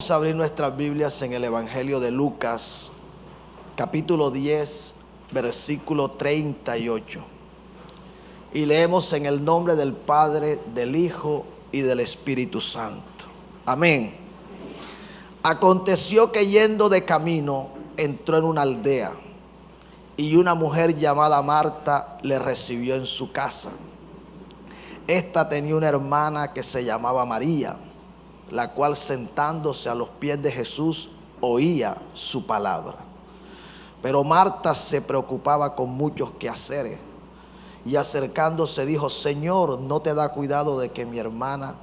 Vamos a abrir nuestras Biblias en el Evangelio de Lucas, capítulo 10, versículo 38. Y leemos en el nombre del Padre, del Hijo y del Espíritu Santo. Amén. Aconteció que yendo de camino, entró en una aldea, y una mujer llamada Marta le recibió en su casa. Esta tenía una hermana que se llamaba María, la cual sentándose a los pies de Jesús oía su palabra. Pero Marta se preocupaba con muchos quehaceres, y acercándose dijo: Señor, ¿no te da cuidado de que mi hermana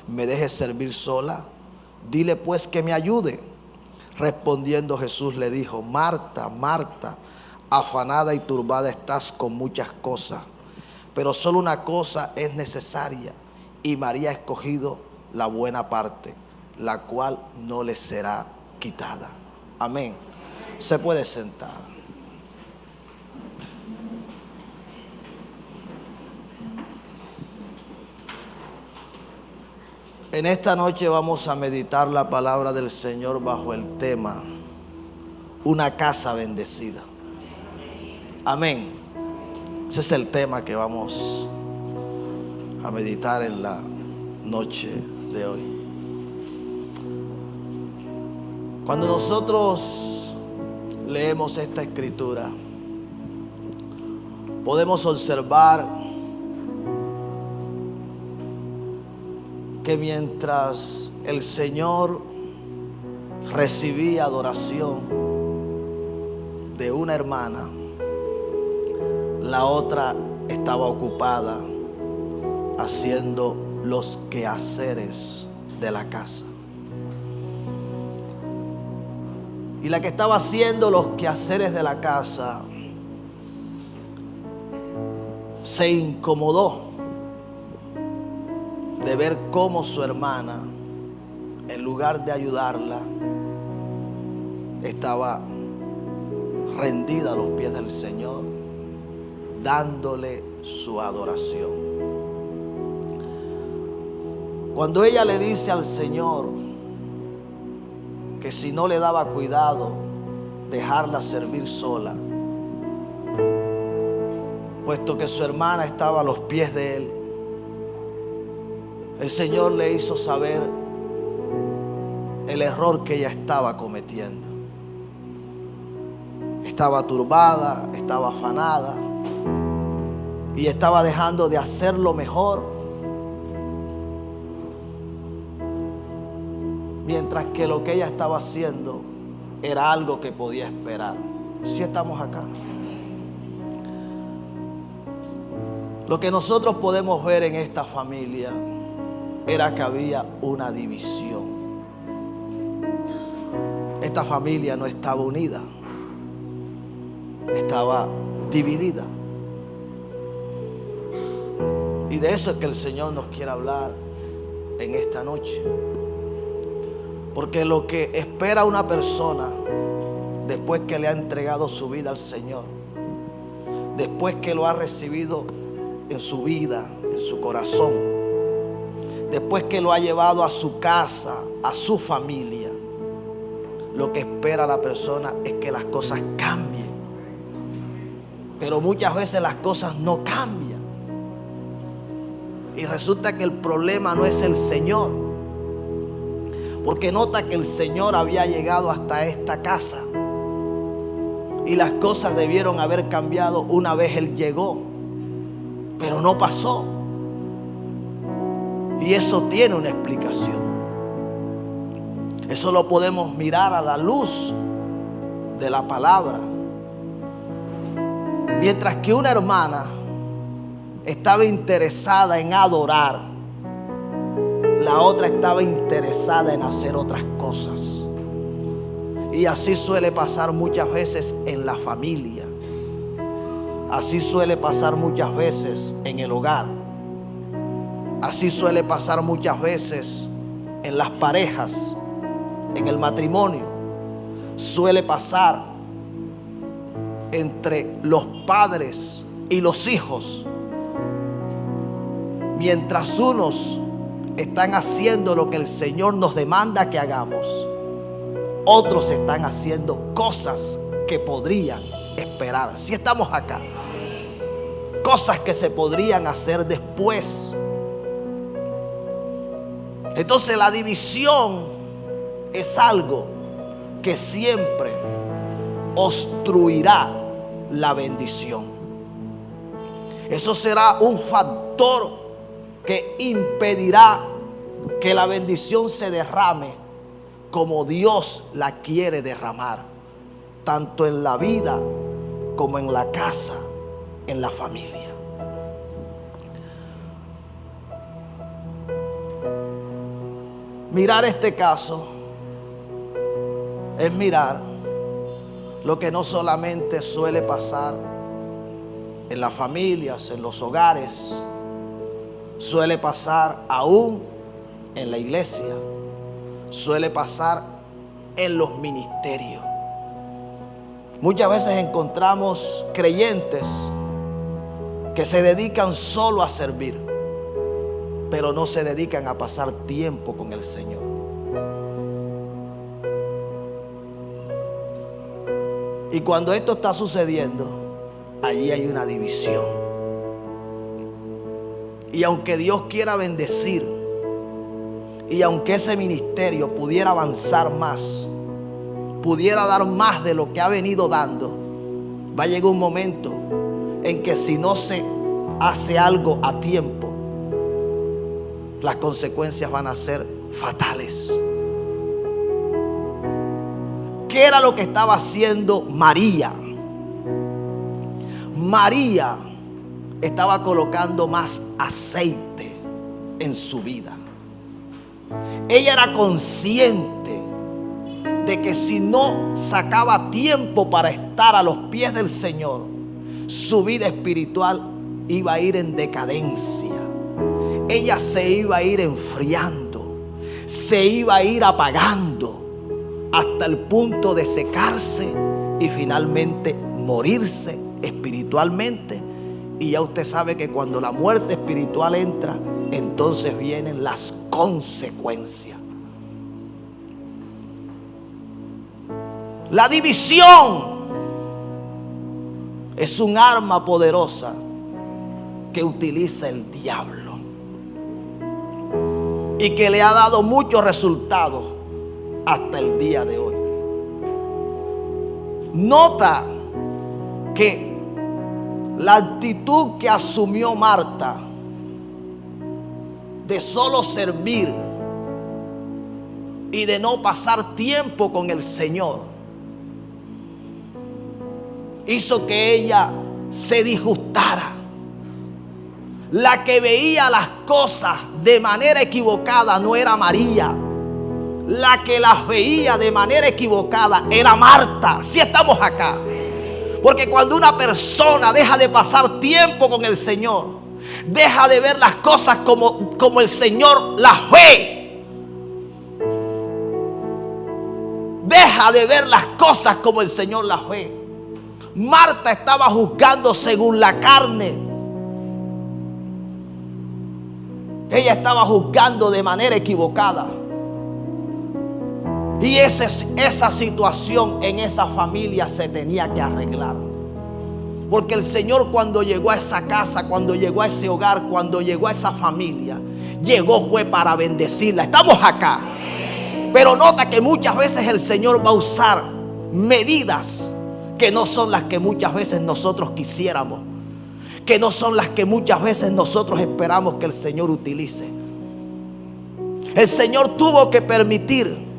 me deje servir sola? Dile pues que me ayude. Respondiendo Jesús le dijo: Marta, Marta, afanada y turbada estás con muchas cosas, pero solo una cosa es necesaria, y María ha escogido la buena parte, la cual no le será quitada. Amén. Se puede sentar. En esta noche vamos a meditar la palabra del Señor bajo el tema: una casa bendecida. Amén. Ese es el tema que vamos a meditar en la noche de hoy. Cuando nosotros leemos esta escritura, podemos observar que mientras el Señor recibía adoración de una hermana, la otra estaba ocupada haciendo los quehaceres de la casa. Y la que estaba haciendo los quehaceres de la casa se incomodó de ver cómo su hermana, en lugar de ayudarla, estaba rendida a los pies del Señor, dándole su adoración. Cuando ella le dice al Señor que si no le daba cuidado, dejarla servir sola, puesto que su hermana estaba a los pies de él, el Señor le hizo saber el error que ella estaba cometiendo. Estaba turbada, estaba afanada y estaba dejando de hacer lo mejor, mientras que lo que ella estaba haciendo era algo que podía esperar. Si estamos acá. Lo que nosotros podemos ver en esta familia era que había una división. Esta familia no estaba unida, estaba dividida. Y de eso es que el Señor nos quiere hablar en esta noche. Porque lo que espera una persona después que le ha entregado su vida al Señor, después que lo ha recibido en su vida, en su corazón, después que lo ha llevado a su casa, a su familia, lo que espera la persona es que las cosas cambien. Pero muchas veces las cosas no cambian. Y resulta que el problema no es el Señor. Porque nota que el Señor había llegado hasta esta casa y las cosas debieron haber cambiado una vez Él llegó, pero no pasó. Y eso tiene una explicación. Eso lo podemos mirar a la luz de la palabra. Mientras que una hermana estaba interesada en adorar, la otra estaba interesada en hacer otras cosas. Y así suele pasar muchas veces en la familia. Así suele pasar muchas veces en el hogar. Así suele pasar muchas veces en las parejas, en el matrimonio. Suele pasar entre los padres y los hijos. Mientras unos están haciendo lo que el Señor nos demanda que hagamos, Otros están haciendo cosas que podrían esperar. Si estamos acá, cosas que se podrían hacer después. Entonces la división es algo que siempre obstruirá la bendición. Eso será un factor que impedirá que la bendición se derrame como Dios la quiere derramar, tanto en la vida como en la casa, en la familia. Mirar este caso es mirar lo que no solamente suele pasar en las familias, en los hogares, suele pasar aún en la iglesia, suele pasar en los ministerios. Muchas veces encontramos creyentes que se dedican solo a servir, pero no se dedican a pasar tiempo con el Señor. Y cuando esto está sucediendo, allí hay una división. Y aunque Dios quiera bendecir, y aunque ese ministerio pudiera avanzar más, pudiera dar más de lo que ha venido dando, va a llegar un momento en que si no se hace algo a tiempo, las consecuencias van a ser fatales. ¿Qué era lo que estaba haciendo María? María estaba colocando más aceite en su vida. Ella era consciente de que si no sacaba tiempo para estar a los pies del Señor, su vida espiritual iba a ir en decadencia. Ella se iba a ir enfriando, se iba a ir apagando hasta el punto de secarse y finalmente morirse espiritualmente. Y ya usted sabe que cuando la muerte espiritual entra, entonces vienen las consecuencias. La división es un arma poderosa que utiliza el diablo y que le ha dado muchos resultados hasta el día de hoy. Nota que la actitud que asumió Marta de solo servir y de no pasar tiempo con el Señor hizo que ella se disgustara. La que veía las cosas de manera equivocada no era María. La que las veía de manera equivocada era Marta. Si estamos acá. Porque cuando una persona deja de pasar tiempo con el Señor, deja de ver las cosas como el Señor las ve. Deja de ver las cosas como el Señor las ve. Marta estaba juzgando según la carne. Ella estaba juzgando de manera equivocada. Y esa situación en esa familia se tenía que arreglar. Porque el Señor, cuando llegó a esa casa, cuando llegó a ese hogar, cuando llegó a esa familia, llegó fue para bendecirla. Estamos acá. Pero nota que muchas veces el Señor va a usar medidas que no son las que muchas veces nosotros quisiéramos, que no son las que muchas veces nosotros esperamos que el Señor utilice. El Señor tuvo que permitir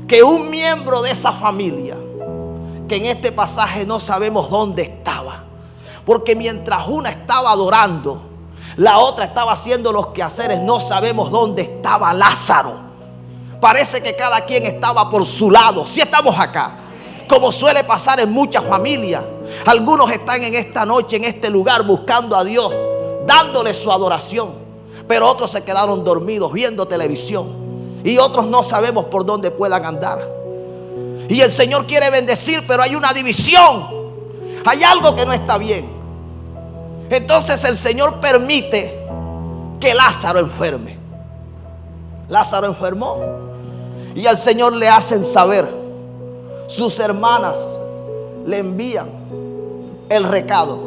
que un miembro de esa familia, que en este pasaje no sabemos dónde estaba, porque mientras una estaba adorando, la otra estaba haciendo los quehaceres, no sabemos dónde estaba Lázaro. Parece que cada quien estaba por su lado. Si estamos acá, como suele pasar en muchas familias, algunos están en esta noche, en este lugar, buscando a Dios, dándole su adoración, pero otros se quedaron dormidos viendo televisión, y otros no sabemos por dónde puedan andar. Y el Señor quiere bendecir, pero hay una división, hay algo que no está bien. Entonces el Señor permite que Lázaro enferme. Lázaro enfermó y al Señor le hacen saber sus hermanas le envían el recado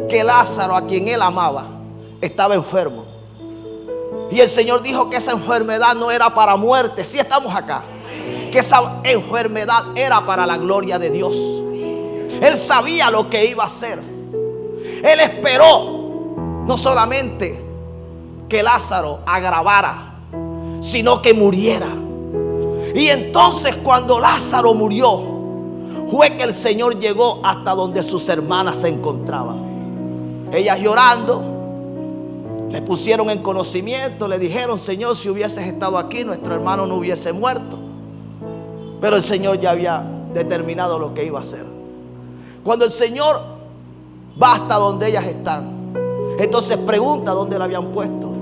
que Lázaro, a quien él amaba, estaba enfermo. Y el Señor dijo que esa enfermedad no era para muerte. Si estamos acá, que esa enfermedad era para la gloria de Dios. Él sabía lo que iba a hacer. Él esperó no solamente que Lázaro agravara, sino que muriera. Y entonces cuando Lázaro murió, fue que el Señor llegó hasta donde sus hermanas se encontraban. Ellas llorando, le pusieron en conocimiento, le dijeron: Señor, si hubieses estado aquí, nuestro hermano no hubiese muerto. Pero el Señor ya había determinado lo que iba a hacer. Cuando el Señor va hasta donde ellas están, entonces pregunta dónde la habían puesto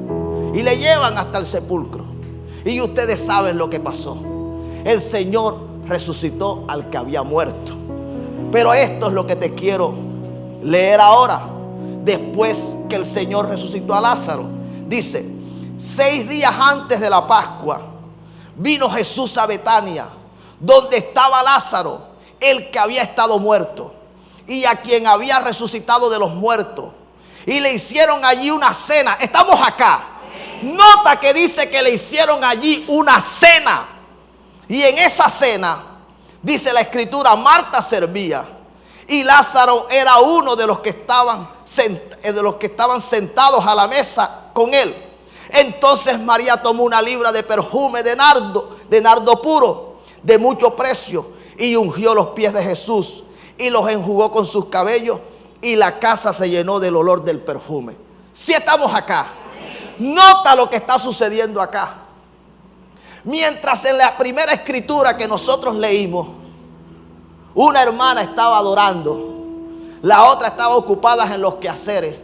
y le llevan hasta el sepulcro. Y ustedes saben lo que pasó. El Señor resucitó al que había muerto. Pero esto es lo que te quiero leer ahora. Después que el Señor resucitó a Lázaro, dice: 6 días antes de la Pascua vino Jesús a Betania, donde estaba Lázaro, el que había estado muerto, y a quien había resucitado de los muertos. Y le hicieron allí una cena. Estamos acá. Nota que dice que le hicieron allí una cena. Y en esa cena, dice la Escritura, Marta servía y Lázaro era uno de los que estaban sentados a la mesa con él. Entonces María tomó una libra de perfume de nardo puro, de mucho precio, y ungió los pies de Jesús y los enjugó con sus cabellos, y la casa se llenó del olor del perfume. Si estamos acá, nota lo que está sucediendo acá. Mientras en la primera escritura que nosotros leímos, una hermana estaba adorando, la otra estaba ocupada en los quehaceres,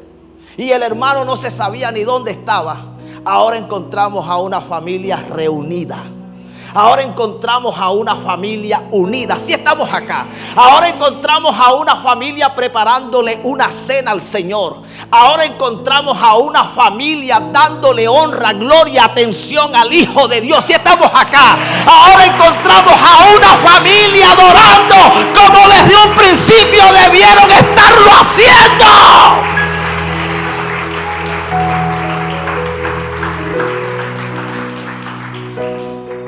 y el hermano no se sabía ni dónde estaba. Ahora encontramos a una familia reunida. Ahora encontramos a una familia unida. Si estamos acá. Ahora encontramos a una familia preparándole una cena al Señor. Ahora encontramos a una familia dándole honra, gloria, atención al Hijo de Dios. Si estamos acá. Ahora encontramos a una familia adorando como desde un principio debieron estarlo haciendo.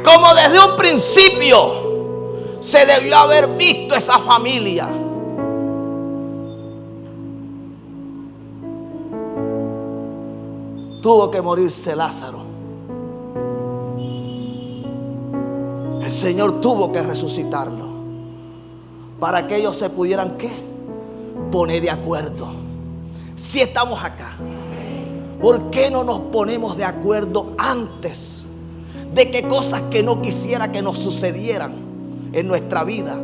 Como desde un principio se debió haber visto esa familia. Tuvo que morirse Lázaro. El Señor tuvo que resucitarlo para que ellos se pudieran, ¿qué? Poner de acuerdo. Si estamos acá, ¿por qué no nos ponemos de acuerdo antes de que cosas que no quisiera que nos sucedieran en nuestra vida,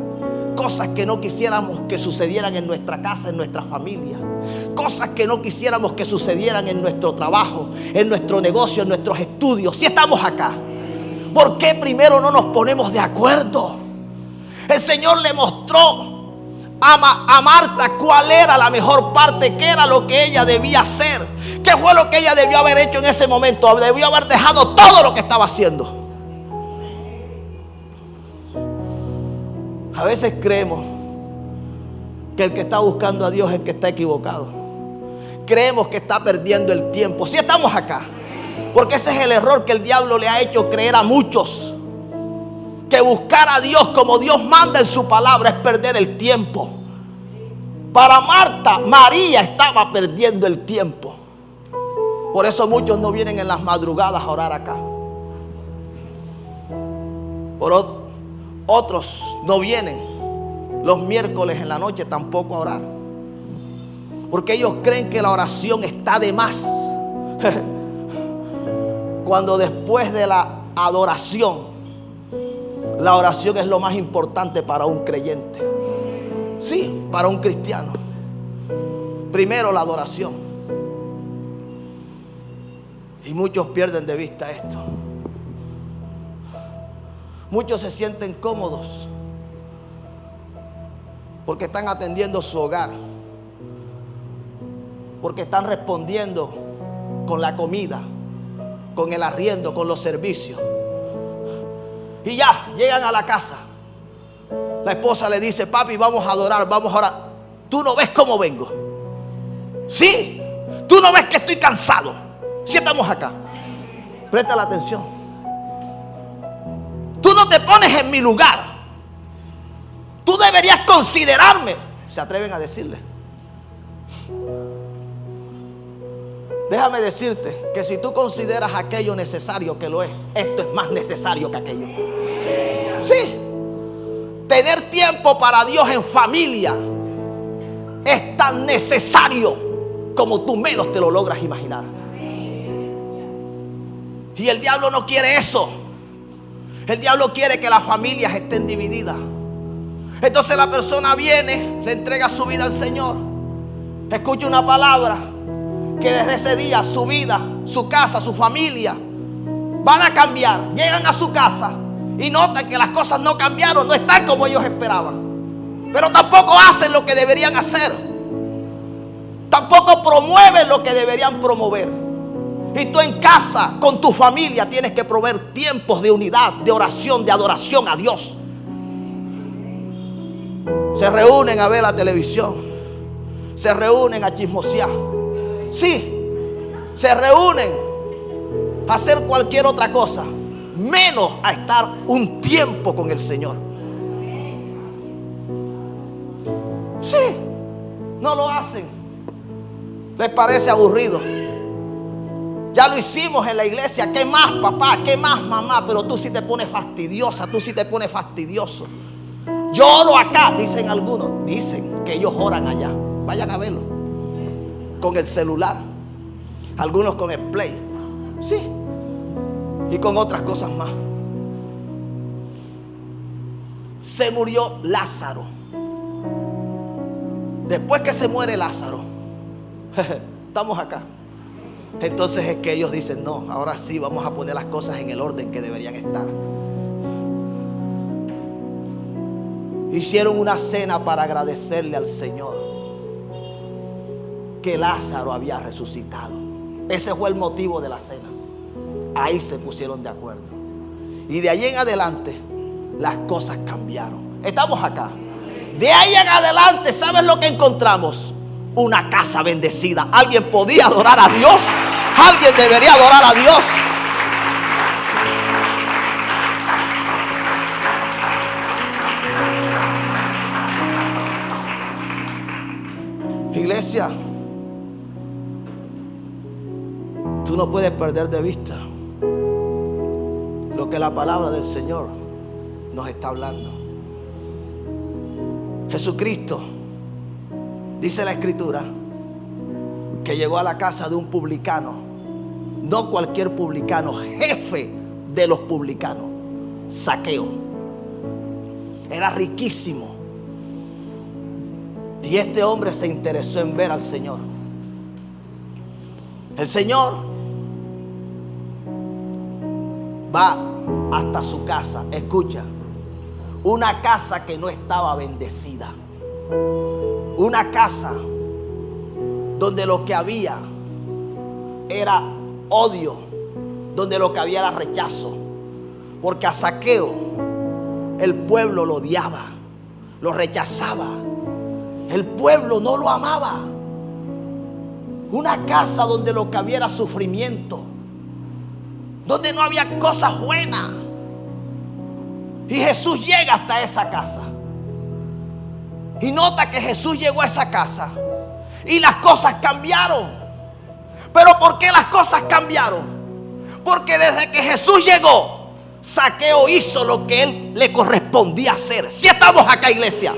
cosas que no quisiéramos que sucedieran en nuestra casa, en nuestra familia, cosas que no quisiéramos que sucedieran en nuestro trabajo, en nuestro negocio, en nuestros estudios? Si estamos acá, ¿por qué primero no nos ponemos de acuerdo? El Señor le mostró a Marta cuál era la mejor parte, qué era lo que ella debía hacer. ¿Qué fue lo que ella debió haber hecho en ese momento? Debió haber dejado todo lo que estaba haciendo. A veces creemos que el que está buscando a Dios es el que está equivocado. Creemos que está perdiendo el tiempo. Si estamos acá, porque ese es el error que el diablo le ha hecho creer a muchos, que buscar a Dios como Dios manda en su palabra es perder el tiempo. Para Marta, María estaba perdiendo el tiempo. Por eso muchos no vienen en las madrugadas a orar acá. Otros no vienen los miércoles en la noche tampoco a orar, porque ellos creen que la oración está de más. Cuando después de la adoración, la oración es lo más importante para un creyente. Sí, para un cristiano. Primero la adoración. Y muchos pierden de vista esto. Muchos se sienten cómodos porque están atendiendo su hogar, porque están respondiendo con la comida, con el arriendo, con los servicios. Y ya llegan a la casa La esposa le dice: papi, vamos a adorar, vamos a orar. ¿Tú no ves cómo vengo? Sí. ¿Tú no ves que estoy cansado? Sí, estamos acá. Presta la atención. Tú no te pones en mi lugar. Tú deberías considerarme. Se atreven a decirle. Déjame decirte que si tú consideras aquello necesario, que lo es, esto es más necesario que aquello. Sí. Tener tiempo para Dios en familia es tan necesario como tú menos te lo logras imaginar. Y el diablo no quiere eso. El diablo quiere que las familias estén divididas. Entonces la persona viene, le entrega su vida al Señor, escucha una palabra, que desde ese día su vida, su casa, su familia van a cambiar. Llegan a su casa y notan que las cosas no cambiaron, no están como ellos esperaban. Pero tampoco hacen lo que deberían hacer. Tampoco promueven lo que deberían promover. Y tú en casa, con tu familia, tienes que proveer tiempos de unidad, de oración, de adoración a Dios. Se reúnen a ver la televisión. Se reúnen a chismosear. Sí, se reúnen a hacer cualquier otra cosa, menos a estar un tiempo con el Señor. Sí, no lo hacen. Les parece aburrido. Ya lo hicimos en la iglesia. ¿Qué más, papá? ¿Qué más, mamá? Pero tú sí te pones fastidiosa. Tú sí te pones fastidioso. Yo oro acá, dicen algunos. Dicen que ellos oran allá. Vayan a verlo. Con el celular. Algunos con el play. Sí. Y con otras cosas más. Se murió Lázaro. Después que se muere Lázaro, estamos acá. Entonces es que ellos dicen: no, ahora sí vamos a poner las cosas en el orden que deberían estar. Hicieron una cena para agradecerle al Señor que Lázaro había resucitado. Ese fue el motivo de la cena. Ahí se pusieron de acuerdo. Y de ahí en adelante las cosas cambiaron. Estamos acá. De ahí en adelante, ¿sabes lo que encontramos? Una casa bendecida. ¿Alguien podía adorar a Dios? ¿Alguien debería adorar a Dios? Iglesia, tú no puedes perder de vista lo que la palabra del Señor nos está hablando. Jesucristo, dice la Escritura, que llegó a la casa de un publicano. No cualquier publicano, jefe de los publicanos, Zaqueo. Era riquísimo. Y este hombre se interesó en ver al Señor. El Señor va hasta su casa. Escucha, una casa que no estaba bendecida. Una casa donde lo que había era odio, donde lo que había era rechazo. Porque a Zaqueo el pueblo lo odiaba, lo rechazaba. El pueblo no lo amaba. Una casa donde lo que había era sufrimiento, donde no había cosas buenas. Y Jesús llega hasta esa casa. Y nota que Jesús llegó a esa casa y las cosas cambiaron. ¿Pero por qué las cosas cambiaron? Porque desde que Jesús llegó, Zaqueo hizo lo que él le correspondía hacer. Si estamos acá, iglesia.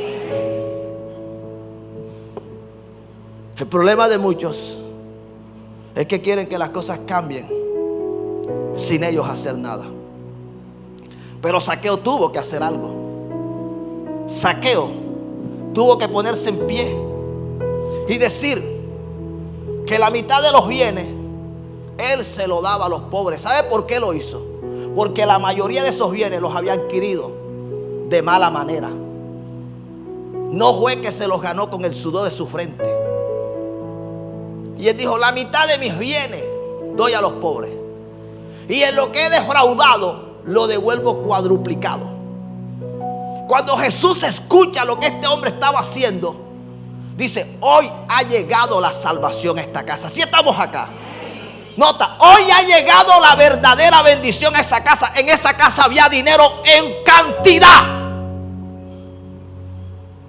El problema de muchos es que quieren que las cosas cambien sin ellos hacer nada. Pero Zaqueo tuvo que hacer algo. Zaqueo tuvo que ponerse en pie y decir que la mitad de los bienes él se lo daba a los pobres. ¿Sabe por qué lo hizo? Porque la mayoría de esos bienes los había adquirido de mala manera. No fue que se los ganó con el sudor de su frente. Y él dijo: la mitad de mis bienes doy a los pobres, y en lo que he defraudado lo devuelvo cuadruplicado. Cuando Jesús escucha lo que este hombre estaba haciendo, dice: hoy ha llegado la salvación a esta casa. Si estamos acá. Nota, hoy ha llegado la verdadera bendición a esa casa. En esa casa había dinero en cantidad,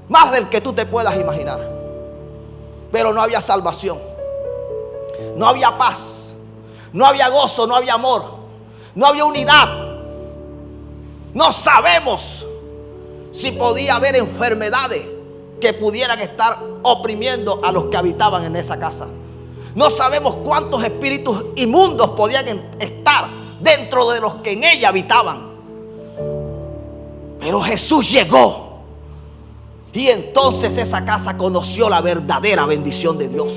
más del que tú te puedas imaginar. Pero no había salvación, no había paz, no había gozo, no había amor, no había unidad. No sabemos si podía haber enfermedades que pudieran estar oprimiendo a los que habitaban en esa casa. No sabemos cuántos espíritus inmundos podían estar dentro de los que en ella habitaban. Pero Jesús llegó, y entonces esa casa conoció la verdadera bendición de Dios.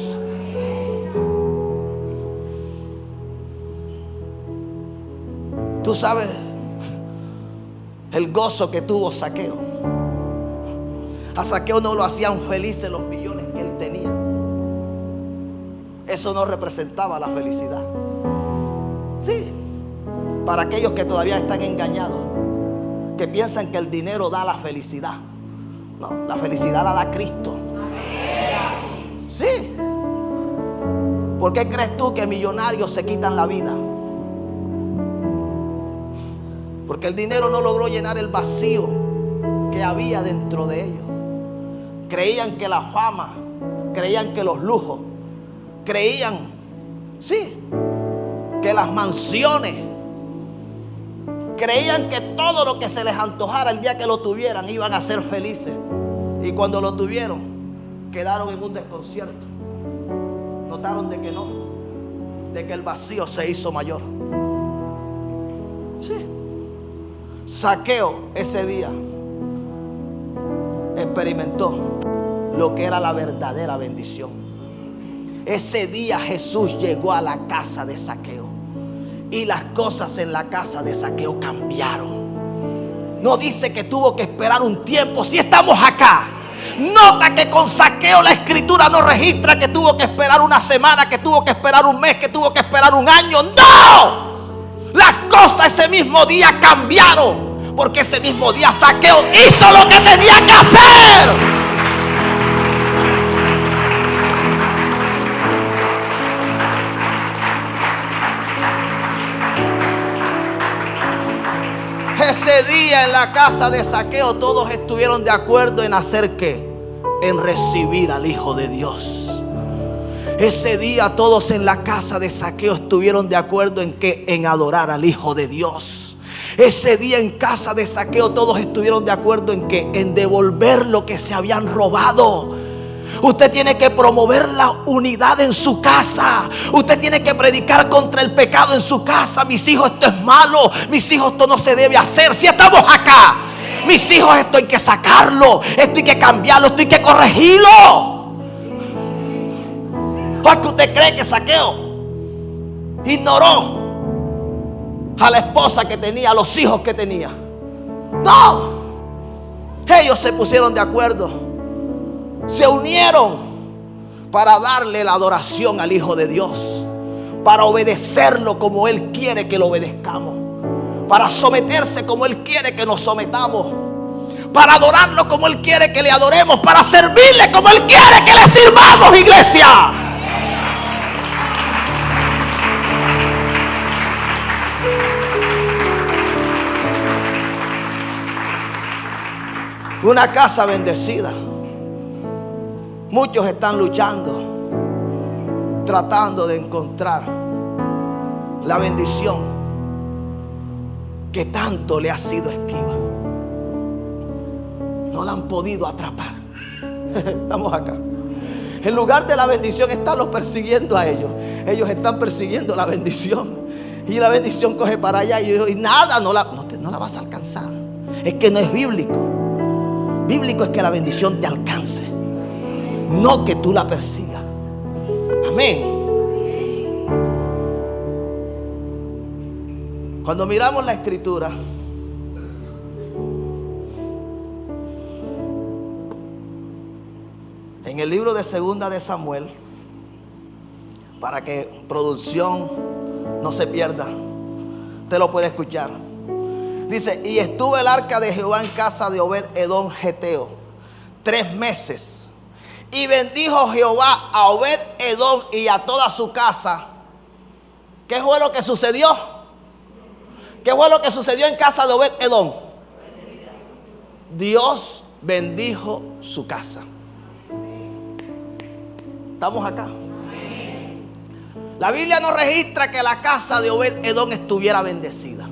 Tú sabes el gozo que tuvo Zaqueo. A Zaqueo no lo hacían felices los millones que él tenía. Eso no representaba la felicidad. Sí, para aquellos que todavía están engañados, que piensan que el dinero da la felicidad. No, la felicidad la da Cristo. Sí. ¿Por qué crees tú que millonarios se quitan la vida? Porque el dinero no logró llenar el vacío que había dentro de ellos. Creían que la fama, creían que los lujos, creían, sí, que las mansiones, creían que todo lo que se les antojara el día que lo tuvieran iban a ser felices. Y cuando lo tuvieron, quedaron en un desconcierto. Notaron de que no, de que el vacío se hizo mayor. Sí. Zaqueo ese día experimentó lo que era la verdadera bendición. Ese día Jesús llegó a la casa de Zaqueo, y las cosas en la casa de Zaqueo cambiaron. No dice que tuvo que esperar un tiempo. Si estamos acá, nota que con Zaqueo la escritura no registra que tuvo que esperar una semana, que tuvo que esperar un mes, que tuvo que esperar un año. ¡No! Las cosas ese mismo día cambiaron, porque ese mismo día Zaqueo hizo lo que tenía que hacer. Ese día en la casa de Zaqueo todos estuvieron de acuerdo en hacer ¿qué? En recibir al Hijo de Dios. Ese día todos en la casa de Zaqueo estuvieron de acuerdo en ¿qué? En adorar al Hijo de Dios. Ese día en casa de Zaqueo todos estuvieron de acuerdo en ¿qué? En devolver lo que se habían robado. Usted tiene que promover la unidad en su casa. Usted tiene que predicar contra el pecado en su casa. Mis hijos, esto es malo. Mis hijos, esto no se debe hacer. Si estamos acá, mis hijos, esto hay que sacarlo, esto hay que cambiarlo, esto hay que corregirlo. ¿O es que usted cree que Zaqueo ignoró a la esposa que tenía, a los hijos que tenía? No. Ellos se pusieron de acuerdo, se unieron para darle la adoración al Hijo de Dios, para obedecerlo como Él quiere que lo obedezcamos, para someterse como Él quiere que nos sometamos, para adorarlo como Él quiere que le adoremos, para servirle como Él quiere que le sirvamos, iglesia. Una casa bendecida. Muchos están luchando, tratando de encontrar la bendición que tanto le ha sido esquiva. No la han podido atrapar. Estamos acá. En lugar de la bendición, están los persiguiendo a ellos. Ellos están persiguiendo la bendición, y la bendición coge para allá, y nada, no la vas a alcanzar. Es que no es bíblico. Bíblico es que la bendición te alcance, no que tú la persigas. Amén. Cuando miramos la escritura, en el libro de Segunda de Samuel, para que producción no se pierda, usted lo puede escuchar. Dice, y estuvo el arca de Jehová en casa de Obed Edom Geteo 3 meses. Y bendijo Jehová a Obed Edom y a toda su casa. ¿Qué fue lo que sucedió? ¿Qué fue lo que sucedió en casa de Obed Edom? Dios bendijo su casa. ¿Estamos acá? La Biblia no registra que la casa de Obed Edom estuviera bendecida.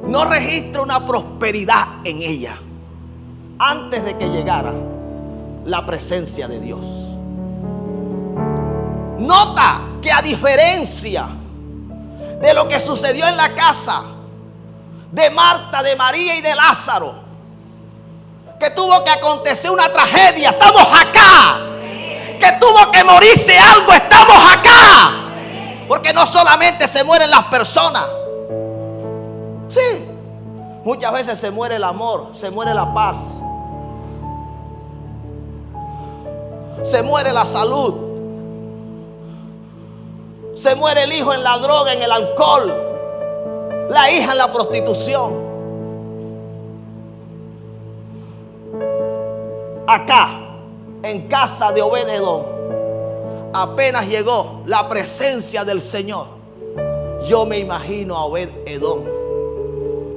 No registra una prosperidad en ella antes de que llegara la presencia de Dios. Nota que a diferencia de lo que sucedió en la casa de Marta, de María y de Lázaro, que tuvo que acontecer una tragedia, estamos acá. Que tuvo que morirse algo, estamos acá. Porque no solamente se mueren las personas. Sí, muchas veces se muere el amor, se muere la paz, se muere la salud, se muere el hijo en la droga, en el alcohol, la hija en la prostitución. Acá, en casa de Obed Edom, apenas llegó la presencia del Señor. Yo me imagino a Obed Edom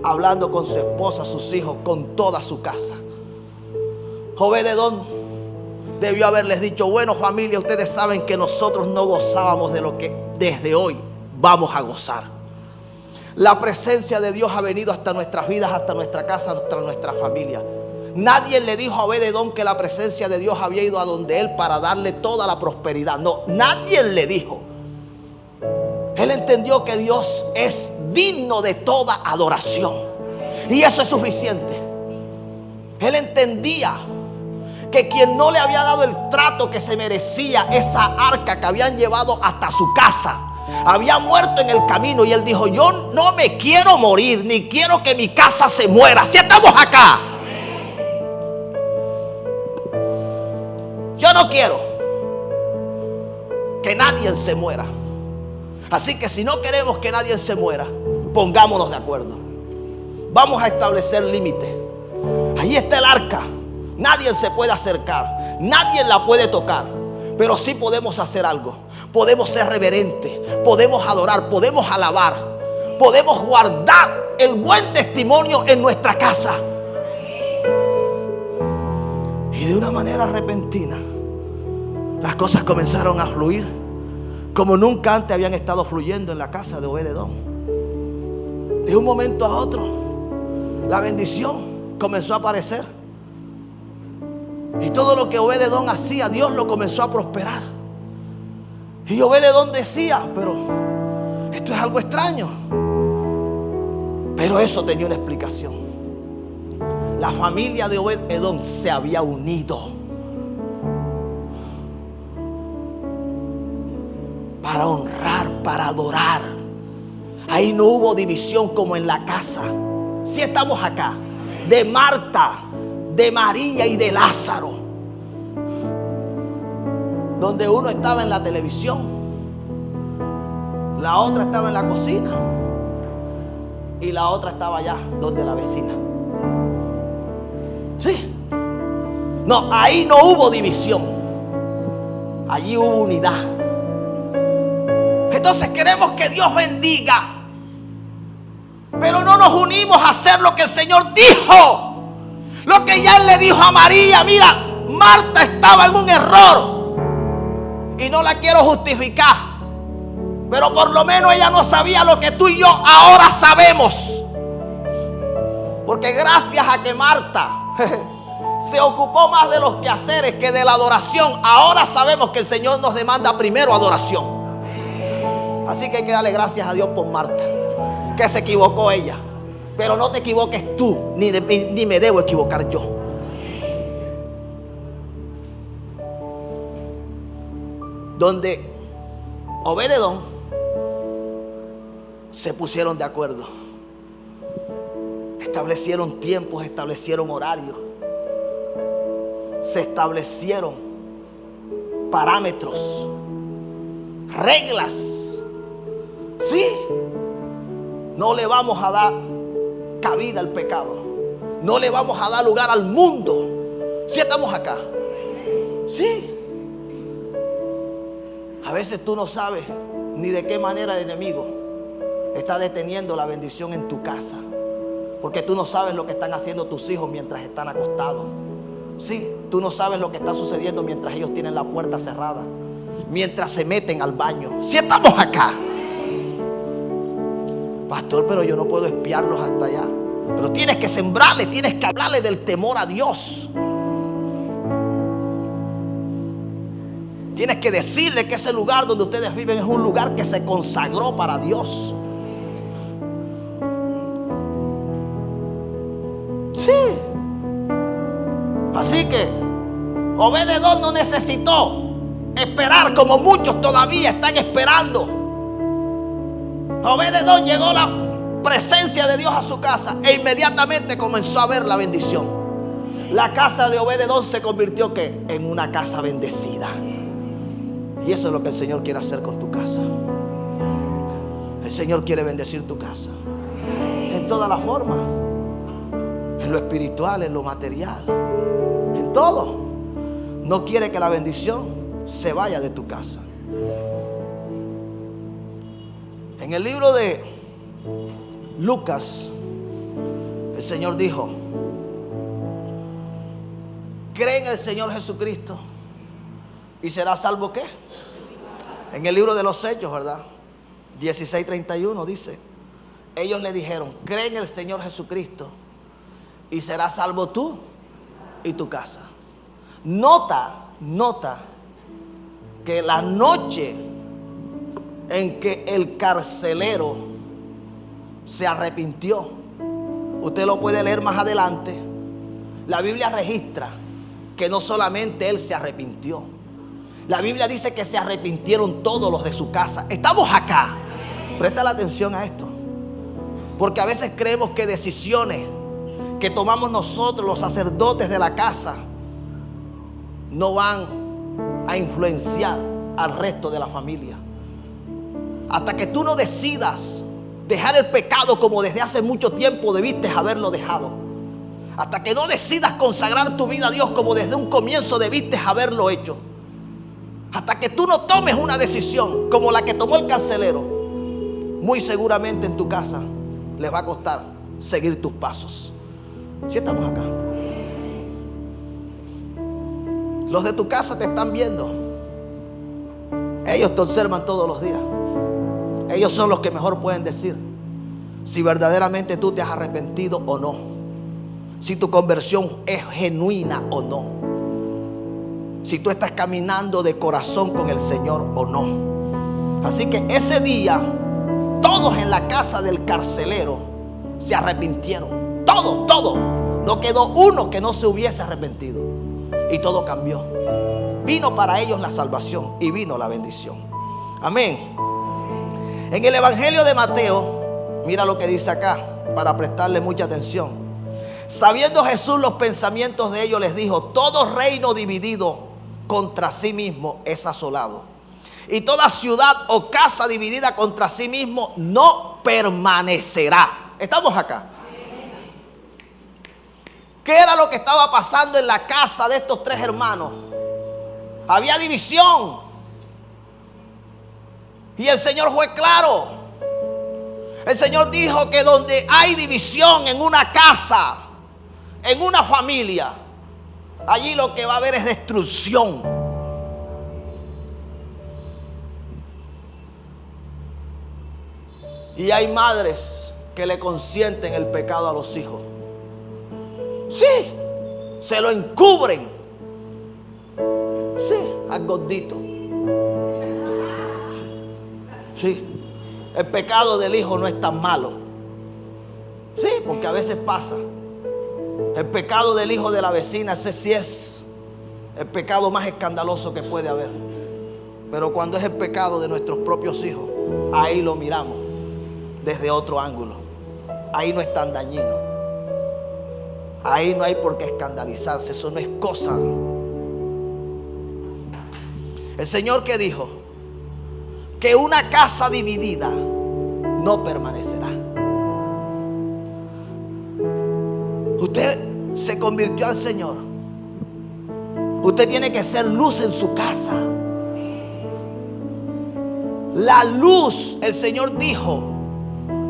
hablando con su esposa, sus hijos, con toda su casa. Obed Edom debió haberles dicho, bueno, familia, ustedes saben que nosotros no gozábamos de lo que desde hoy vamos a gozar. La presencia de Dios ha venido hasta nuestras vidas, hasta nuestra casa, hasta nuestra familia. Nadie le dijo a Obed Edom que la presencia de Dios había ido a donde él para darle toda la prosperidad. No, nadie le dijo. Él entendió que Dios es digno de toda adoración. Y eso es suficiente. Él entendía que quien no le había dado el trato que se merecía, esa arca que habían llevado hasta su casa, había muerto en el camino. Y él dijo, yo no me quiero morir, ni quiero que mi casa se muera. Si estamos acá, yo no quiero que nadie se muera. Así que si no queremos que nadie se muera, pongámonos de acuerdo. Vamos a establecer límites. Ahí está el arca. Nadie se puede acercar, nadie la puede tocar. Pero sí podemos hacer algo. Podemos ser reverentes, podemos adorar, podemos alabar, podemos guardar el buen testimonio en nuestra casa. Y de una manera repentina, las cosas comenzaron a fluir como nunca antes habían estado fluyendo en la casa de Obed Edom. De un momento a otro, la bendición comenzó a aparecer. Y todo lo que Obed Edom hacía, Dios lo comenzó a prosperar. Y Obed Edom decía, pero esto es algo extraño. Pero eso tenía una explicación. La familia de Obed Edom se había unido para honrar, para adorar. Ahí no hubo división como en la casa. Si estamos acá, de Marta, de María y de Lázaro, donde uno estaba en la televisión, la otra estaba en la cocina y la otra estaba allá donde la vecina. Sí. No, ahí no hubo división, allí hubo unidad. Entonces queremos que Dios bendiga, pero no nos unimos a hacer lo que el Señor dijo. Lo que ya Él le dijo a María. Mira, Marta estaba en un error y no la quiero justificar, pero por lo menos ella no sabía lo que tú y yo ahora sabemos. Porque gracias a que Marta se ocupó más de los quehaceres que de la adoración, ahora sabemos que el Señor nos demanda primero adoración. Así que hay que darle gracias a Dios por Marta, que se equivocó ella. Pero no te equivoques tú, ni me debo equivocar yo. Donde Obed Edom se pusieron de acuerdo, establecieron tiempos, establecieron horarios, se establecieron parámetros, reglas. Sí, No le vamos a dar cabida al pecado. No le vamos a dar lugar al mundo. ¿Sí estamos acá? Sí. A veces tú no sabes ni de qué manera el enemigo está deteniendo la bendición en tu casa, porque tú no sabes lo que están haciendo tus hijos mientras están acostados. Sí, tú no sabes lo que está sucediendo mientras ellos tienen la puerta cerrada, mientras se meten al baño. ¿Sí estamos acá? Pastor, pero yo no puedo espiarlos hasta allá. Pero tienes que sembrarle, tienes que hablarle del temor a Dios. Tienes que decirle que ese lugar donde ustedes viven es un lugar que se consagró para Dios. Sí. Así que Obed-edom no necesitó esperar como muchos todavía están esperando. Obed-edom llegó la presencia de Dios a su casa e inmediatamente comenzó a ver la bendición. La casa de Obed-edom se convirtió ¿qué? En una casa bendecida. Y eso es lo que el Señor quiere hacer con tu casa. El Señor quiere bendecir tu casa en todas las formas, en lo espiritual, en lo material, en todo. No quiere que la bendición se vaya de tu casa. En el libro de Lucas, el Señor dijo: cree en el Señor Jesucristo y serás salvo. ¿Qué? En el libro de los Hechos, ¿verdad? 16:31 dice: ellos le dijeron: cree en el Señor Jesucristo y serás salvo tú y tu casa. Nota que la noche en que el carcelero se arrepintió, usted lo puede leer más adelante, la Biblia registra que no solamente él se arrepintió. La Biblia dice que se arrepintieron todos los de su casa. Estamos acá. Presta la atención a esto, porque a veces creemos que decisiones que tomamos nosotros, los sacerdotes de la casa, no van a influenciar al resto de la familia. Hasta que tú no decidas dejar el pecado como desde hace mucho tiempo debiste haberlo dejado. Hasta que no decidas consagrar tu vida a Dios como desde un comienzo debiste haberlo hecho. Hasta que tú no tomes una decisión como la que tomó el carcelero, muy seguramente en tu casa les va a costar seguir tus pasos. ¿Sí estamos acá? Los de tu casa te están viendo. Ellos te observan todos los días. Ellos son los que mejor pueden decir si verdaderamente tú te has arrepentido o no, si tu conversión es genuina o no, si tú estás caminando de corazón con el Señor o no. Así que ese día todos en la casa del carcelero se arrepintieron. Todos. No quedó uno que no se hubiese arrepentido. Y todo cambió. Vino para ellos la salvación y vino la bendición. Amén. En el Evangelio de Mateo, mira lo que dice acá, para prestarle mucha atención. Sabiendo Jesús los pensamientos de ellos, les dijo: todo reino dividido contra sí mismo es asolado, y toda ciudad o casa dividida contra sí mismo no permanecerá. ¿Estamos acá? ¿Qué era lo que estaba pasando en la casa de estos tres hermanos? Había división. Y el Señor fue claro. El Señor dijo que donde hay división en una casa, en una familia, allí lo que va a haber es destrucción. Y hay madres que le consienten el pecado a los hijos. Sí, se lo encubren. Sí, al gordito. Sí, el pecado del hijo no es tan malo. Sí, porque a veces pasa. El pecado del hijo de la vecina, ese sí es el pecado más escandaloso que puede haber. Pero cuando es el pecado de nuestros propios hijos, ahí lo miramos desde otro ángulo. Ahí no es tan dañino. Ahí no hay por qué escandalizarse. Eso no es cosa. El Señor que dijo que una casa dividida no permanecerá. Usted se convirtió al Señor. Usted tiene que ser luz en su casa. La luz, el Señor dijo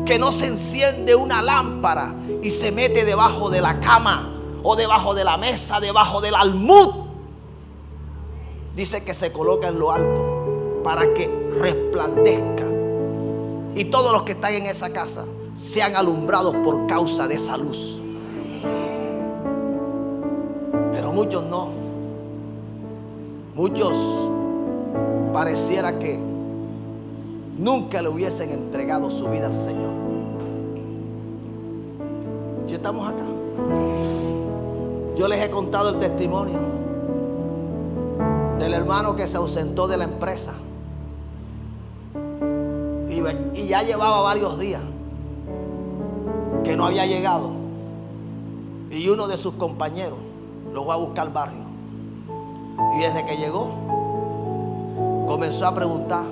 que no se enciende una lámpara y se mete debajo de la cama o debajo de la mesa, debajo del almud. Dice que se coloca en lo alto para que resplandezca y todos los que están en esa casa sean alumbrados por causa de esa luz. Pero muchos no. Muchos pareciera que nunca le hubiesen entregado su vida al Señor. Si estamos acá, yo les he contado el testimonio del hermano que se ausentó de la empresa y ya llevaba varios días que no había llegado, y uno de sus compañeros lo fue a buscar al barrio, y desde que llegó comenzó a preguntar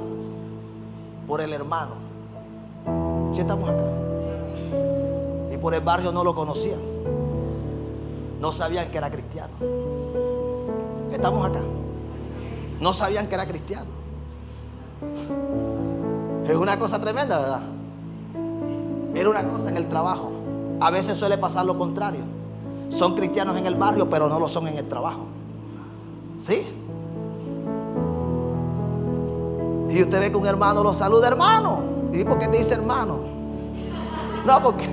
por el hermano. Si estamos acá, y por el barrio no lo conocían, no sabían que era cristiano. Estamos acá, no sabían que era cristiano. Es una cosa tremenda, ¿verdad? Era una cosa en el trabajo. A veces suele pasar lo contrario. Son cristianos en el barrio, pero no lo son en el trabajo. ¿Sí? Y usted ve que un hermano lo saluda, hermano. ¿Y por qué te dice hermano? No, porque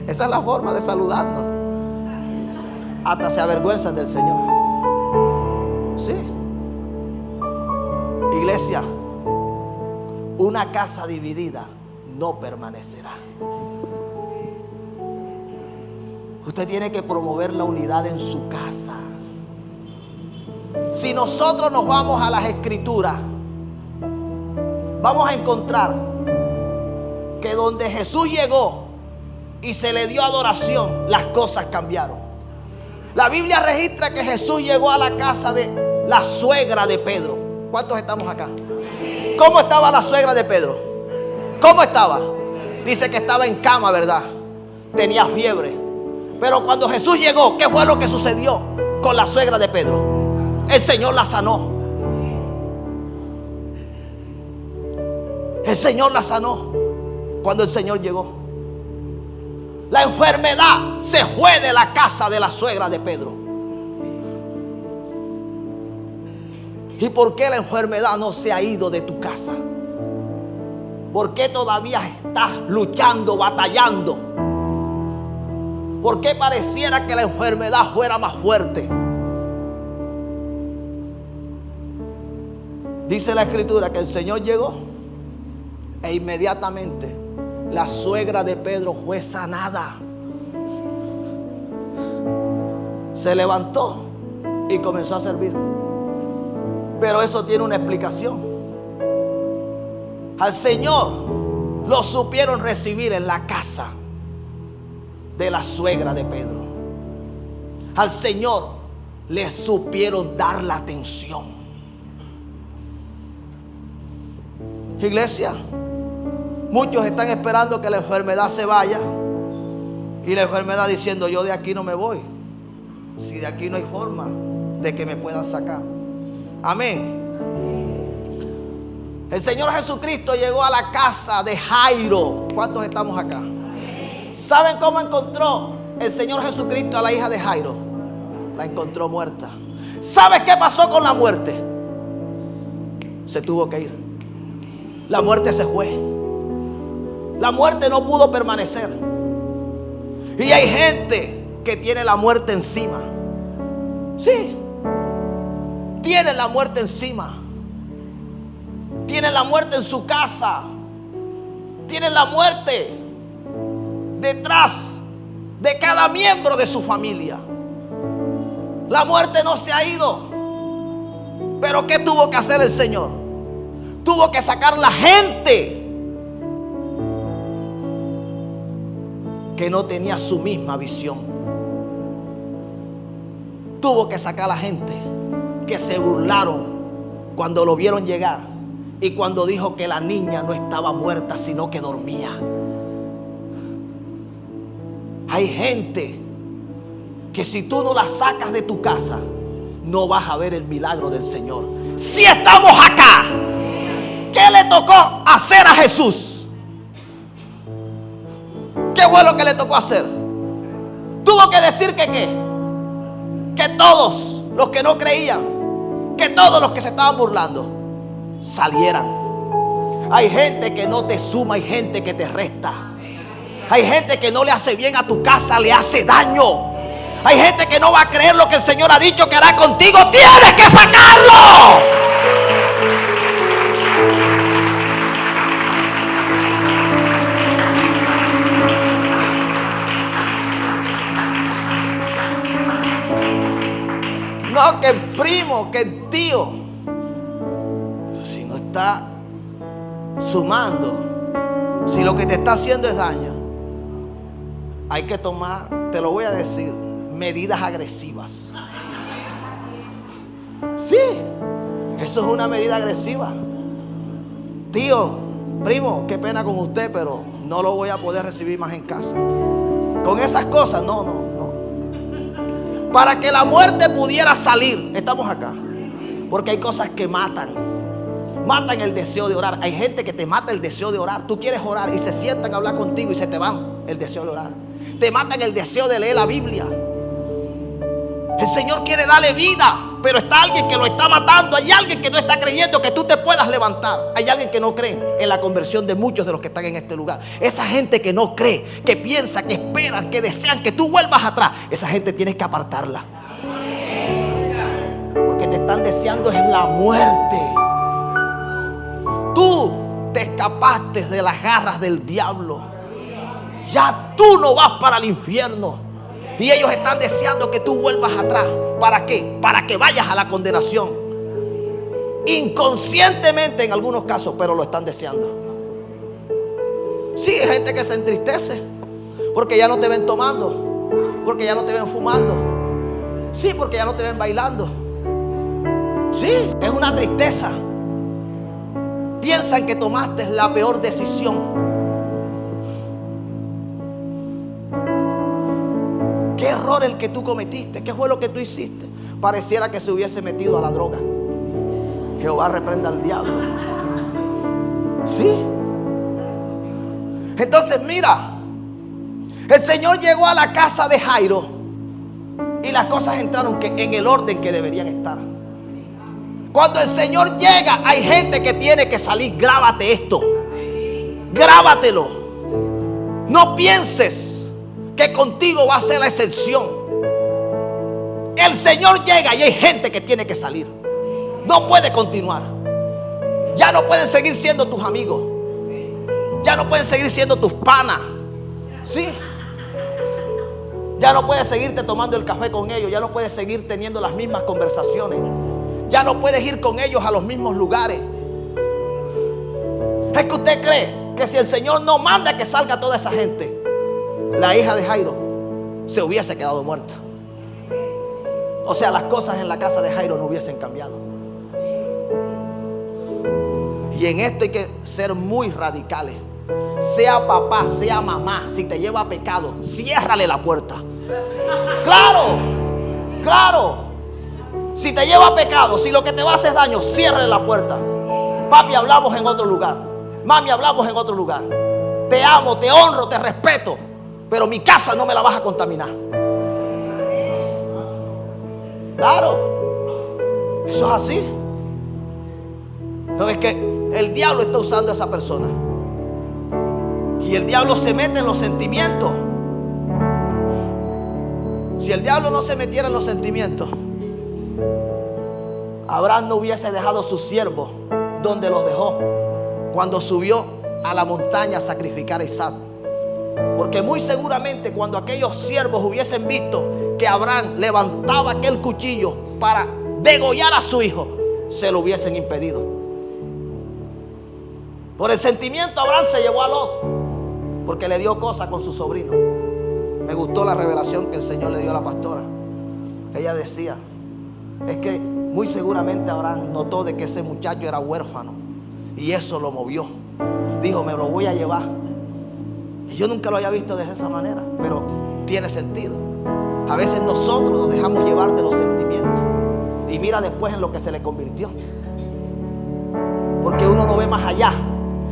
esa es la forma de saludarnos. Hasta se avergüenzan del Señor. Sí. Iglesia, una casa dividida no permanecerá. Usted tiene que promover la unidad en su casa. Si nosotros nos vamos a las Escrituras, vamos a encontrar que donde Jesús llegó y se le dio adoración, las cosas cambiaron. La Biblia registra que Jesús llegó a la casa de la suegra de Pedro. ¿Cuántos estamos acá? ¿Cómo estaba la suegra de Pedro? ¿Cómo estaba? Dice que estaba en cama, ¿verdad? Tenía fiebre. Pero cuando Jesús llegó, ¿qué fue lo que sucedió con la suegra de Pedro? El Señor la sanó. El Señor la sanó cuando el Señor llegó. La enfermedad se fue de la casa de la suegra de Pedro. ¿Y por qué la enfermedad no se ha ido de tu casa? ¿Por qué todavía estás luchando, batallando? ¿Por qué pareciera que la enfermedad fuera más fuerte? Dice la Escritura que el Señor llegó e inmediatamente la suegra de Pedro fue sanada. Se levantó y comenzó a servir. Pero eso tiene una explicación. Al Señor lo supieron recibir en la casa de la suegra de Pedro. Al Señor le supieron dar la atención. Iglesia, muchos están esperando que la enfermedad se vaya, y la enfermedad diciendo: yo de aquí no me voy, si de aquí no hay forma de que me puedan sacar. Amén. El Señor Jesucristo llegó a la casa de Jairo. ¿Cuántos estamos acá? ¿Saben cómo encontró el Señor Jesucristo a la hija de Jairo? La encontró muerta. ¿Sabes qué pasó con la muerte? Se tuvo que ir. La muerte se fue. La muerte no pudo permanecer. Y hay gente que tiene la muerte encima. Sí, tienen la muerte encima. Tienen la muerte en su casa. Tienen la muerte detrás de cada miembro de su familia. La muerte no se ha ido. Pero ¿qué tuvo que hacer el Señor? Tuvo que sacar la gente que no tenía su misma visión. Tuvo que sacar a la gente que se burlaron cuando lo vieron llegar y cuando dijo que la niña no estaba muerta, sino que dormía. Hay gente que si tú no la sacas de tu casa, no vas a ver el milagro del Señor. Si estamos acá, ¿qué le tocó hacer a Jesús? ¿Qué fue lo que le tocó hacer? Tuvo que decir que ¿qué? Que todos los que no creían, que todos los que se estaban burlando, salieran. Hay gente que no te suma, hay gente que te resta. Hay gente que no le hace bien a tu casa, le hace daño. Hay gente que no va a creer lo que el Señor ha dicho que hará contigo. ¡Tienes que sacarlo! No, que el primo, que el tío. Si no está sumando, si lo que te está haciendo es daño, hay que tomar, te lo voy a decir, medidas agresivas. Sí, eso es una medida agresiva. Tío, primo, qué pena con usted, pero no lo voy a poder recibir más en casa. Con esas cosas, no. Para que la muerte pudiera salir, estamos acá, porque hay cosas que matan el deseo de orar. Hay gente que te mata el deseo de orar. Tú quieres orar y se sientan a hablar contigo y se te van el deseo de orar. Te matan el deseo de leer la Biblia. El Señor quiere darle vida, pero está alguien que lo está matando. Hay alguien que no está creyendo que tú te puedas levantar. Hay alguien que no cree en la conversión de muchos de los que están en este lugar. Esa gente que no cree, que piensa, que esperan, que desean que tú vuelvas atrás, esa gente tienes que apartarla, porque te están deseando es la muerte. Tú te escapaste de las garras del diablo. Ya tú no vas para el infierno. Y ellos están deseando que tú vuelvas atrás. ¿Para qué? Para que vayas a la condenación. Inconscientemente en algunos casos, pero lo están deseando. Sí, hay gente que se entristece porque ya no te ven tomando, porque ya no te ven fumando. Sí, porque ya no te ven bailando. Sí, es una tristeza. Piensan que tomaste la peor decisión. ¿Qué error el que tú cometiste? ¿Qué fue lo que tú hiciste? Pareciera que se hubiese metido a la droga. Jehová reprenda al diablo. Sí. Entonces mira, el Señor llegó a la casa de Jairo y las cosas entraron en el orden que deberían estar. Cuando el Señor llega, hay gente que tiene que salir. Grábate esto. Grábatelo. No pienses que contigo va a ser la excepción. El Señor llega y hay gente que tiene que salir. No puede continuar. Ya no pueden seguir siendo tus amigos. Ya no pueden seguir siendo tus panas. ¿Sí? Ya no puedes seguirte tomando el café con ellos. Ya no puedes seguir teniendo las mismas conversaciones. Ya no puedes ir con ellos a los mismos lugares. Es que usted cree que si el Señor no manda que salga toda esa gente, la hija de Jairo se hubiese quedado muerta. O sea, las cosas en la casa de Jairo no hubiesen cambiado. Y en esto hay que ser muy radicales. Sea papá, sea mamá, si te lleva a pecado, ciérrale la puerta. Claro, claro. Si te lleva a pecado, si lo que te va a hacer daño, ciérrale la puerta. Papi, hablamos en otro lugar. Mami, hablamos en otro lugar. Te amo, te honro, te respeto, pero mi casa no me la vas a contaminar. Claro, eso es así. No es que el diablo está usando a esa persona. Y el diablo se mete en los sentimientos. Si el diablo no se metiera en los sentimientos, Abraham no hubiese dejado a sus siervos donde los dejó cuando subió a la montaña a sacrificar a Isaac. Porque muy seguramente cuando aquellos siervos hubiesen visto que Abraham levantaba aquel cuchillo para degollar a su hijo, se lo hubiesen impedido. Por el sentimiento Abraham se llevó a Lot, porque le dio cosas con su sobrino. Me gustó la revelación que el Señor le dio a la pastora. Ella decía, es que muy seguramente Abraham notó de que ese muchacho era huérfano y eso lo movió. Dijo, me lo voy a llevar. Y yo nunca lo había visto de esa manera, pero tiene sentido. A veces nosotros nos dejamos llevar de los sentimientos. Y mira después en lo que se le convirtió. Porque uno no ve más allá.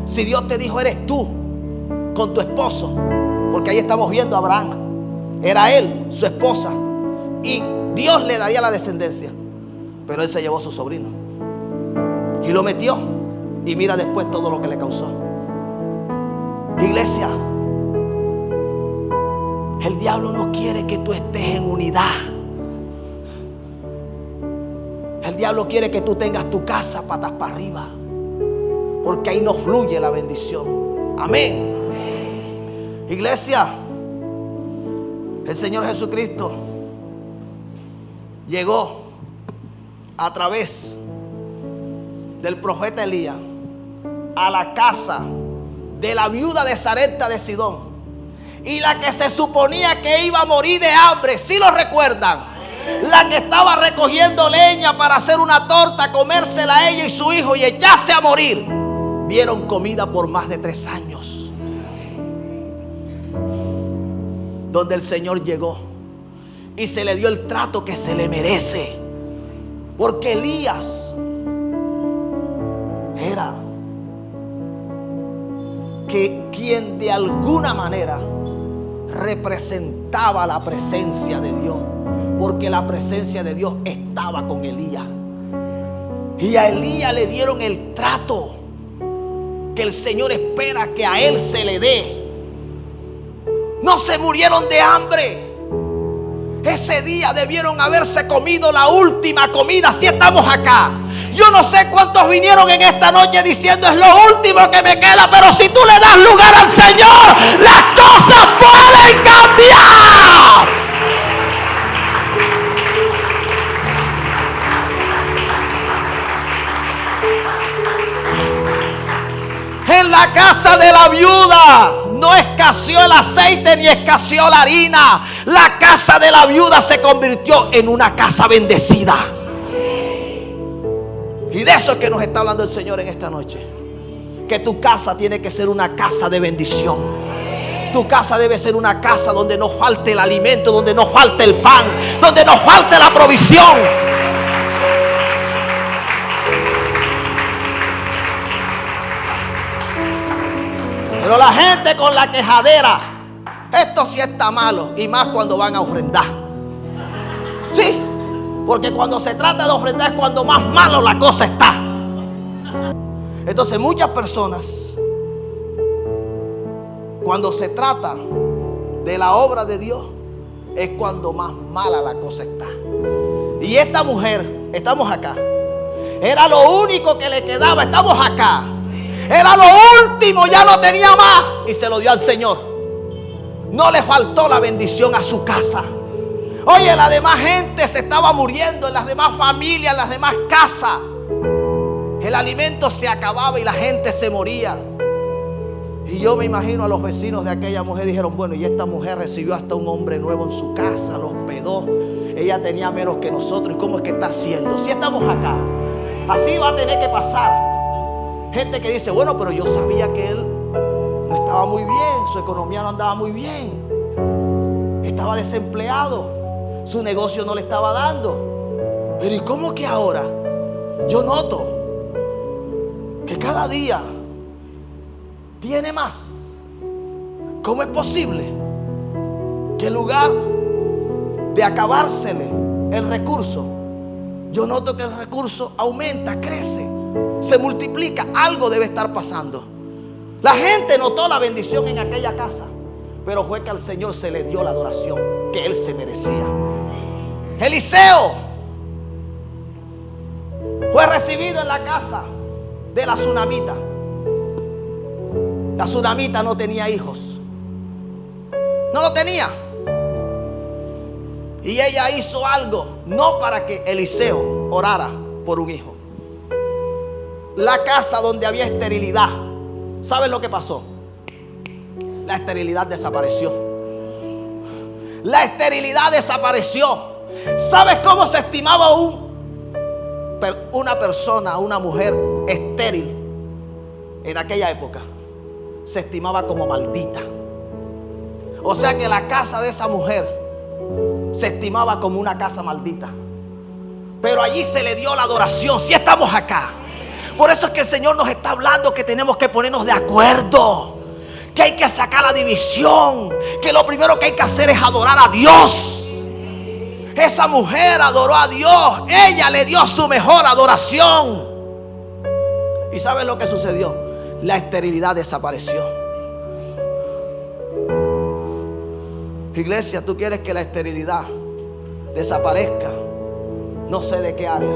Si Dios te dijo eres tú con tu esposo, porque ahí estamos viendo a Abraham, era él, su esposa, y Dios le daría la descendencia, pero él se llevó a su sobrino y lo metió. Y mira después todo lo que le causó. Iglesia, el diablo no quiere que tú estés en unidad. El diablo quiere que tú tengas tu casa patas para arriba, porque ahí no fluye la bendición. Amén. Iglesia, el Señor Jesucristo llegó a través del profeta Elías a la casa de la viuda de Sarepta de Sidón, y la que se suponía que iba a morir de hambre, si lo recuerdan, la que estaba recogiendo leña para hacer una torta, comérsela a ella y su hijo y echarse a morir, vieron comida por más de 3 años. Donde el Señor llegó y se le dio el trato que se le merece, porque Elías era quien de alguna manera representaba la presencia de Dios, porque la presencia de Dios estaba con Elías. Y a Elías le dieron el trato que el Señor espera que a él se le dé. No se murieron de hambre. Ese día debieron haberse comido la última comida. Si estamos acá, yo no sé cuántos vinieron en esta noche diciendo es lo último que me queda, pero si tú le das lugar al Señor, las cosas pueden cambiar. En la casa de la viuda no escaseó el aceite ni escaseó la harina. La casa de la viuda se convirtió en una casa bendecida. Y de eso es que nos está hablando el Señor en esta noche. Que tu casa tiene que ser una casa de bendición. Tu casa debe ser una casa donde no falte el alimento, donde no falte el pan, donde no falte la provisión. Pero la gente con la quejadera, esto sí está malo, y más cuando van a ofrendar. Sí, porque cuando se trata de ofrendar es cuando más malo la cosa está. Entonces muchas personas, cuando se trata de la obra de Dios, es cuando más mala la cosa está. Y esta mujer, estamos acá, era lo único que le quedaba, estamos acá. Era lo último, ya no tenía más, y se lo dio al Señor. No le faltó la bendición a su casa. Oye, la demás gente se estaba muriendo, en las demás familias, en las demás casas. El alimento se acababa y la gente se moría. Y yo me imagino a los vecinos de aquella mujer, dijeron, bueno, y esta mujer recibió hasta un hombre nuevo en su casa, lo hospedó. Ella tenía menos que nosotros, ¿y cómo es que está haciendo? Si estamos acá, así va a tener que pasar. Gente que dice, bueno, pero yo sabía que él no estaba muy bien, su economía no andaba muy bien, estaba desempleado, su negocio no le estaba dando. Pero ¿y cómo que ahora? Yo noto que cada día tiene más. ¿Cómo es posible que en lugar de acabársele el recurso, yo noto que el recurso aumenta, crece, se multiplica? Algo debe estar pasando. La gente notó la bendición en aquella casa, pero fue que al Señor se le dio la adoración que él se merecía. Eliseo fue recibido en la casa de la tsunamita. La tsunamita no tenía hijos, no lo tenía. Y ella hizo algo, no para que Eliseo orara por un hijo. La casa donde había esterilidad, ¿saben lo que pasó? La esterilidad desapareció. La esterilidad desapareció. ¿Sabes cómo se estimaba una persona, una mujer estéril en aquella época? Se estimaba como maldita. O sea que la casa de esa mujer se estimaba como una casa maldita. Pero allí se le dio la adoración. Si estamos acá. Por eso es que el Señor nos está hablando que tenemos que ponernos de acuerdo, que hay que sacar la división, que lo primero que hay que hacer es adorar a Dios. Esa mujer adoró a Dios. Ella le dio su mejor adoración. ¿Y sabes lo que sucedió? La esterilidad desapareció. Iglesia, tú quieres que la esterilidad desaparezca. No sé de qué área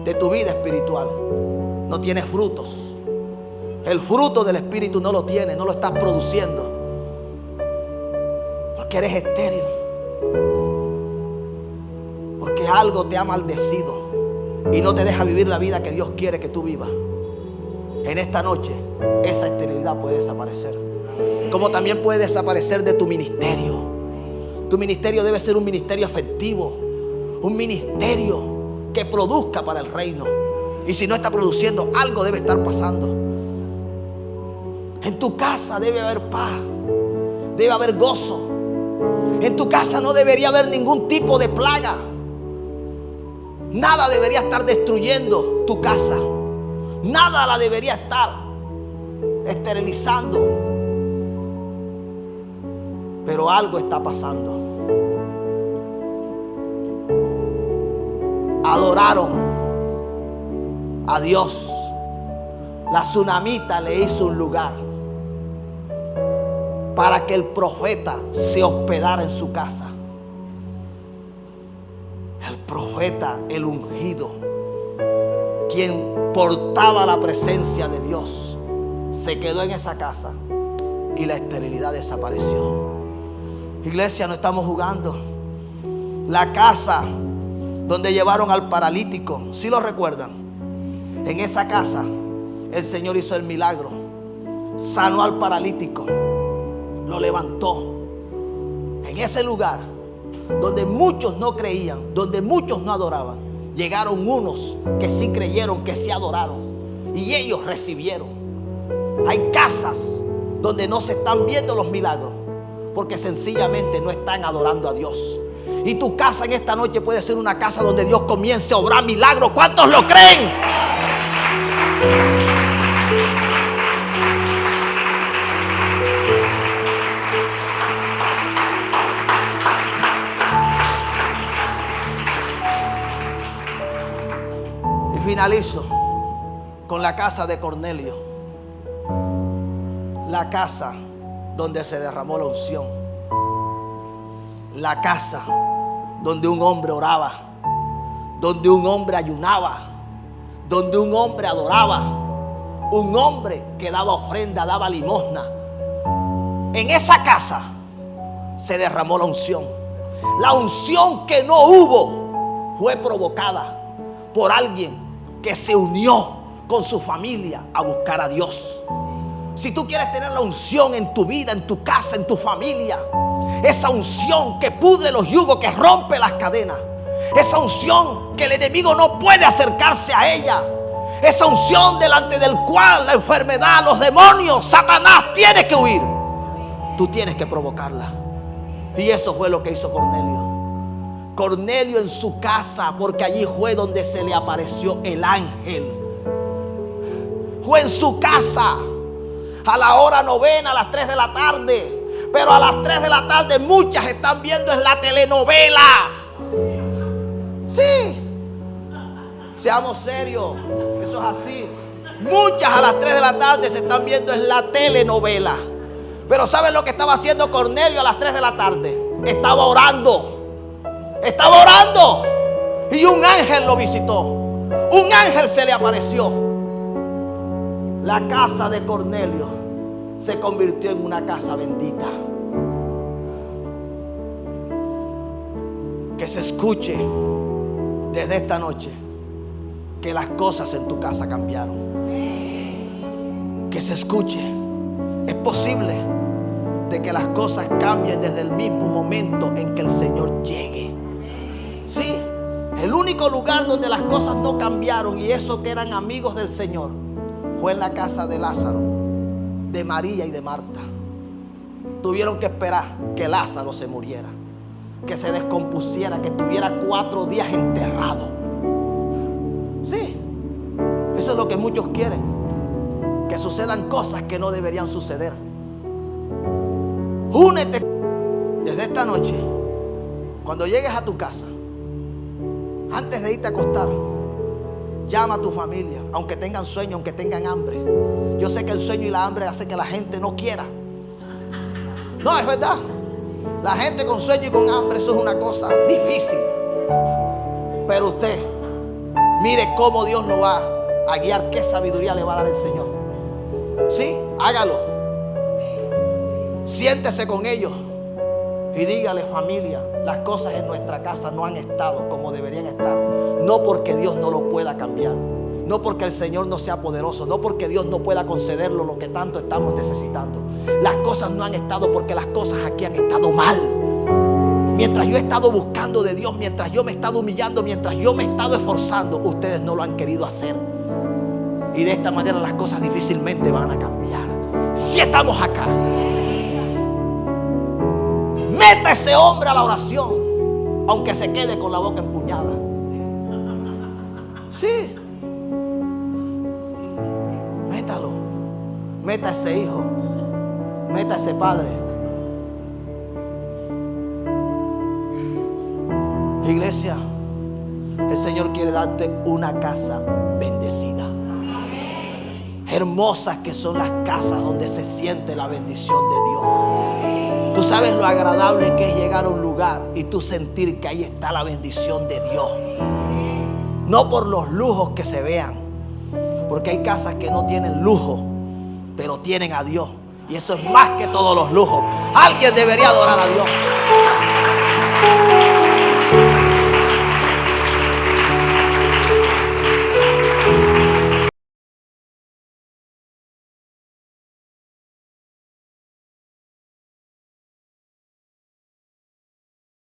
de tu vida espiritual no tienes frutos. El fruto del Espíritu no lo tienes, no lo estás produciendo, porque eres estéril, porque algo te ha maldecido y no te deja vivir la vida que Dios quiere que tú vivas. En esta noche esa esterilidad puede desaparecer, como también puede desaparecer de tu ministerio. Tu ministerio debe ser un ministerio efectivo, un ministerio que produzca para el reino. Y si no está produciendo, algo debe estar pasando. En tu casa debe haber paz, debe haber gozo. En tu casa no debería haber ningún tipo de plaga. Nada debería estar destruyendo tu casa. Nada la debería estar esterilizando. Pero algo está pasando. Adoraron a Dios. La tsunamita le hizo un lugar para que el profeta se hospedara en su casa. El profeta, el ungido, quien portaba la presencia de Dios, se quedó en esa casa y la esterilidad desapareció. Iglesia, no estamos jugando. La casa donde llevaron al paralítico, ¿sí lo recuerdan? En esa casa el Señor hizo el milagro. Sanó al paralítico, lo levantó. En ese lugar donde muchos no creían, donde muchos no adoraban, llegaron unos que sí creyeron, que sí adoraron, y ellos recibieron. Hay casas donde no se están viendo los milagros porque sencillamente no están adorando a Dios. Y tu casa en esta noche puede ser una casa donde Dios comience a obrar milagros. ¿Cuántos lo creen? Y finalizo con la casa de Cornelio. La casa donde se derramó la unción. La casa donde un hombre oraba, donde un hombre ayunaba, donde un hombre adoraba, un hombre que daba ofrenda, daba limosna. En esa casa se derramó la unción. La unción que no hubo fue provocada por alguien que se unió con su familia a buscar a Dios. Si tú quieres tener la unción en tu vida, en tu casa, en tu familia, esa unción que pudre los yugos, que rompe las cadenas, esa unción que el enemigo no puede acercarse a ella, esa unción delante del cual la enfermedad, los demonios, Satanás tiene que huir, tú tienes que provocarla. Y eso fue lo que hizo Cornelio. Cornelio en su casa, porque allí fue donde se le apareció el ángel. Fue en su casa a la hora novena, a las 3 de la tarde. Pero a las 3 de la tarde muchas están viendo en la telenovela. Sí, seamos serios, eso es así. Muchas a las 3 de la tarde se están viendo en la telenovela. Pero ¿saben lo que estaba haciendo Cornelio a las 3 de la tarde? Estaba orando. Estaba orando. Y un ángel lo visitó. Un ángel se le apareció. La casa de Cornelio se convirtió en una casa bendita. Que se escuche desde esta noche que las cosas en tu casa cambiaron. Que se escuche. Es posible de que las cosas cambien desde el mismo momento en que el Señor llegue. Sí, el único lugar donde las cosas no cambiaron, y eso que eran amigos del Señor, fue en la casa de Lázaro, de María y de Marta. Tuvieron que esperar que Lázaro se muriera. que se descompusiera, que tuviera 4 días enterrado. Sí, eso es lo que muchos quieren, que sucedan cosas que no deberían suceder. Únete desde esta noche. Cuando llegues a tu casa, antes de irte a acostar, llama a tu familia, aunque tengan sueño, aunque tengan hambre. Yo sé que el sueño y la hambre hace que la gente no quiera. No, es verdad. La gente con sueño y con hambre, eso es una cosa difícil. Pero usted, mire cómo Dios lo va a guiar, qué sabiduría le va a dar el Señor. Sí, hágalo. Siéntese con ellos y dígale: familia, las cosas en nuestra casa no han estado como deberían estar. No porque Dios no lo pueda cambiar, no porque el Señor no sea poderoso, no porque Dios no pueda concederlo lo que tanto estamos necesitando. Las cosas no han estado porque las cosas aquí han estado mal. Mientras yo he estado buscando de Dios, mientras yo me he estado humillando, mientras yo me he estado esforzando, ustedes no lo han querido hacer. Y de esta manera las cosas difícilmente van a cambiar. Si estamos acá, meta ese hombre a la oración, aunque se quede con la boca empuñada. Sí, métalo. Meta a ese hijo, meta a ese padre. Iglesia, el Señor quiere darte una casa bendecida. Hermosas que son las casas donde se siente la bendición de Dios. Tú sabes lo agradable que es llegar a un lugar y tú sentir que ahí está la bendición de Dios. No por los lujos que se vean, porque hay casas que no tienen lujo, pero tienen a Dios. Y eso es más que todos los lujos. Alguien debería adorar a Dios.